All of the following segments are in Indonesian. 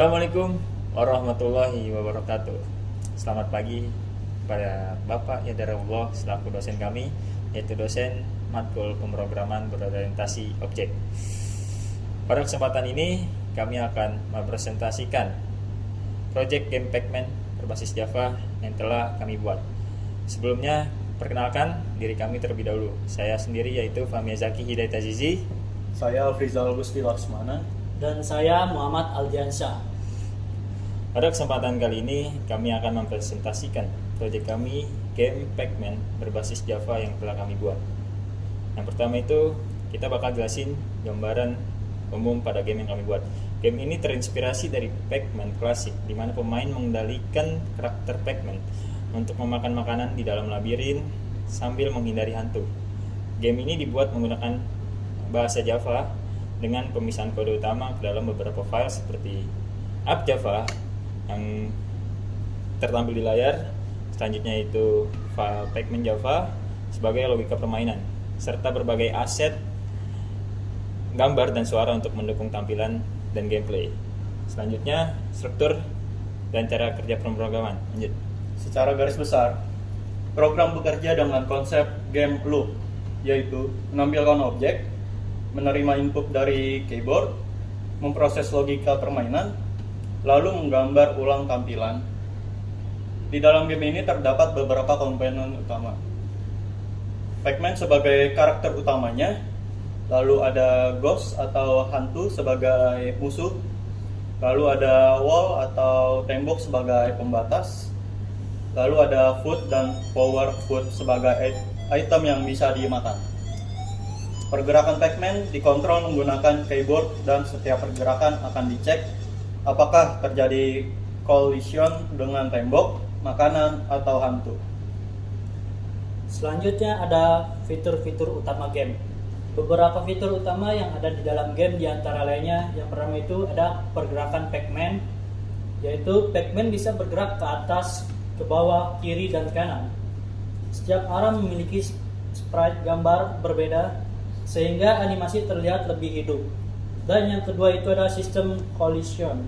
Assalamualaikum warahmatullahi wabarakatuh. Selamat pagi kepada Bapak Yadarullah selaku dosen kami, yaitu dosen matkul pemrograman berorientasi objek. Pada kesempatan ini kami akan mempresentasikan project game Pac-Man berbasis Java yang telah kami buat. Sebelumnya, perkenalkan diri kami terlebih dahulu. Saya sendiri yaitu Famiyazaki Hidayat Azizi. Saya Frizal Gusti Laksmana. Dan saya Muhammad Aldiansyah. Pada kesempatan kali ini kami akan mempresentasikan proyek kami game Pac-Man berbasis Java yang telah kami buat. Yang pertama itu kita bakal jelasin gambaran umum pada game yang kami buat. Game ini terinspirasi dari Pac-Man klasik, di mana pemain mengendalikan karakter Pac-Man untuk memakan makanan di dalam labirin sambil menghindari hantu. Game ini dibuat menggunakan bahasa Java dengan pemisahan kode utama ke dalam beberapa file seperti app Java yang tertampil di layar. Selanjutnya itu file Pac-Man Java sebagai logika permainan, serta berbagai aset gambar dan suara untuk mendukung tampilan dan gameplay. Selanjutnya struktur dan cara kerja pemrograman. Lanjut. Secara garis besar, program bekerja dengan konsep game loop, yaitu menampilkan objek, menerima input dari keyboard, memproses logika permainan, lalu menggambar ulang tampilan. Di dalam game ini terdapat beberapa komponen utama. Pac-Man sebagai karakter utamanya, lalu ada ghost atau hantu sebagai musuh, lalu ada wall atau tembok sebagai pembatas, lalu ada food dan power food sebagai item yang bisa dimakan. Pergerakan Pac-Man dikontrol menggunakan keyboard dan setiap pergerakan akan dicek apakah terjadi collision dengan tembok, makanan, atau hantu. Selanjutnya ada fitur-fitur utama game. Beberapa fitur utama yang ada di dalam game diantara lainnya, yang pertama itu ada pergerakan Pac-Man, yaitu Pac-Man bisa bergerak ke atas, ke bawah, kiri, dan kanan. Setiap arah memiliki sprite gambar berbeda sehingga animasi terlihat lebih hidup. Dan yang kedua itu ada sistem collision.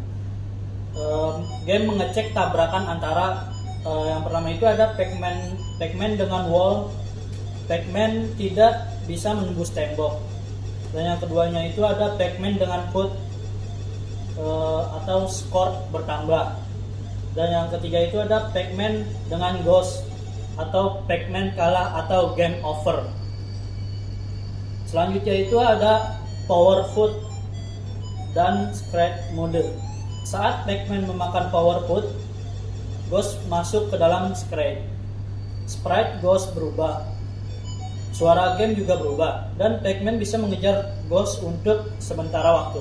Game mengecek tabrakan antara yang pertama itu ada Pac-Man dengan wall. Pac-Man tidak bisa menembus tembok. Dan yang keduanya itu ada Pac-Man dengan food atau skor bertambah. Dan yang ketiga itu ada Pac-Man dengan ghost atau Pac-Man kalah atau game over. Selanjutnya itu ada power food dan sprite mode. Saat Pac-Man memakan power food, ghost masuk ke dalam sprite. Sprite ghost berubah. Suara game juga berubah dan Pac-Man bisa mengejar ghost untuk sementara waktu.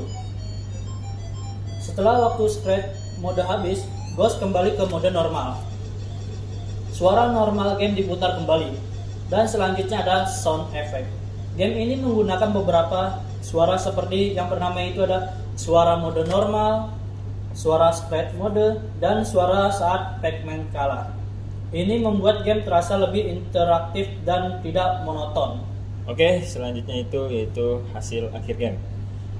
Setelah waktu sprite mode habis, ghost kembali ke mode normal. Suara normal game diputar kembali. Dan selanjutnya ada sound effect. Game ini menggunakan beberapa suara seperti yang pertama itu ada suara mode normal, suara sprite mode, dan suara saat Pac-Man kalah. Ini membuat game terasa lebih interaktif dan tidak monoton. Oke, selanjutnya itu yaitu hasil akhir game.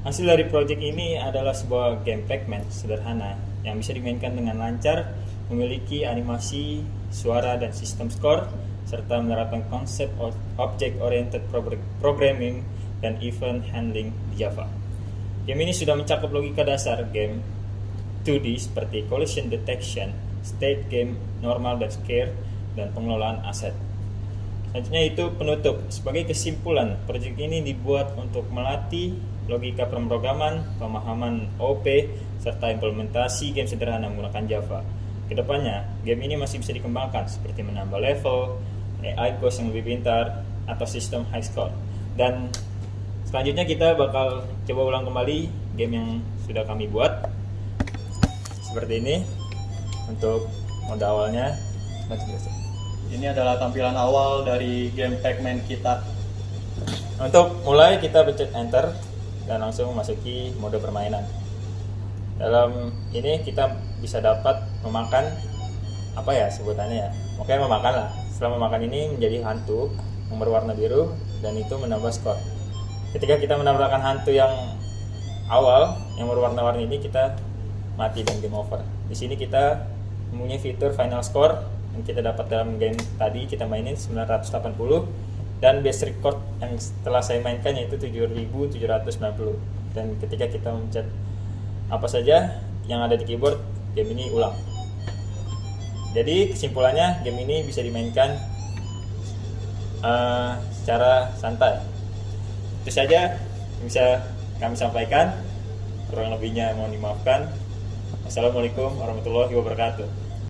Hasil dari project ini adalah sebuah game Pac-Man sederhana yang bisa dimainkan dengan lancar, memiliki animasi, suara, dan sistem skor, serta menerapkan konsep object-oriented programming dan event handling di Java. Game ini sudah mencakup logika dasar game 2D seperti collision detection, state game, normal dan scare, dan pengelolaan aset. Selanjutnya itu penutup. Sebagai kesimpulan, proyek ini dibuat untuk melatih logika pemrograman, pemahaman OP, serta implementasi game sederhana menggunakan Java. Kedepannya, game ini masih bisa dikembangkan seperti menambah level, AI ghost yang lebih pintar, atau sistem high score. Dan selanjutnya kita bakal coba ulang kembali game yang sudah kami buat. Seperti ini untuk mode awalnya. Ini adalah tampilan awal dari game Pac-Man kita. Untuk mulai kita pencet enter dan langsung memasuki mode permainan. Dalam ini kita bisa dapat memakan apa ya sebutannya ya. Oke, memakan lah. Setelah memakan ini menjadi hantu yang berwarna biru dan itu menambah skor. Ketika kita menambahkan hantu yang awal yang berwarna-warni ini, kita mati dan game over. Di sini kita mempunyai fitur final score yang kita dapat dalam game tadi kita mainin 980 dan base record yang setelah saya mainkan yaitu 7790. Dan ketika kita mencet apa saja yang ada di keyboard, game ini ulang. Jadi kesimpulannya game ini bisa dimainkan secara santai. Itu saja yang bisa kami sampaikan. Kurang lebihnya mohon dimaafkan. Assalamualaikum warahmatullahi wabarakatuh.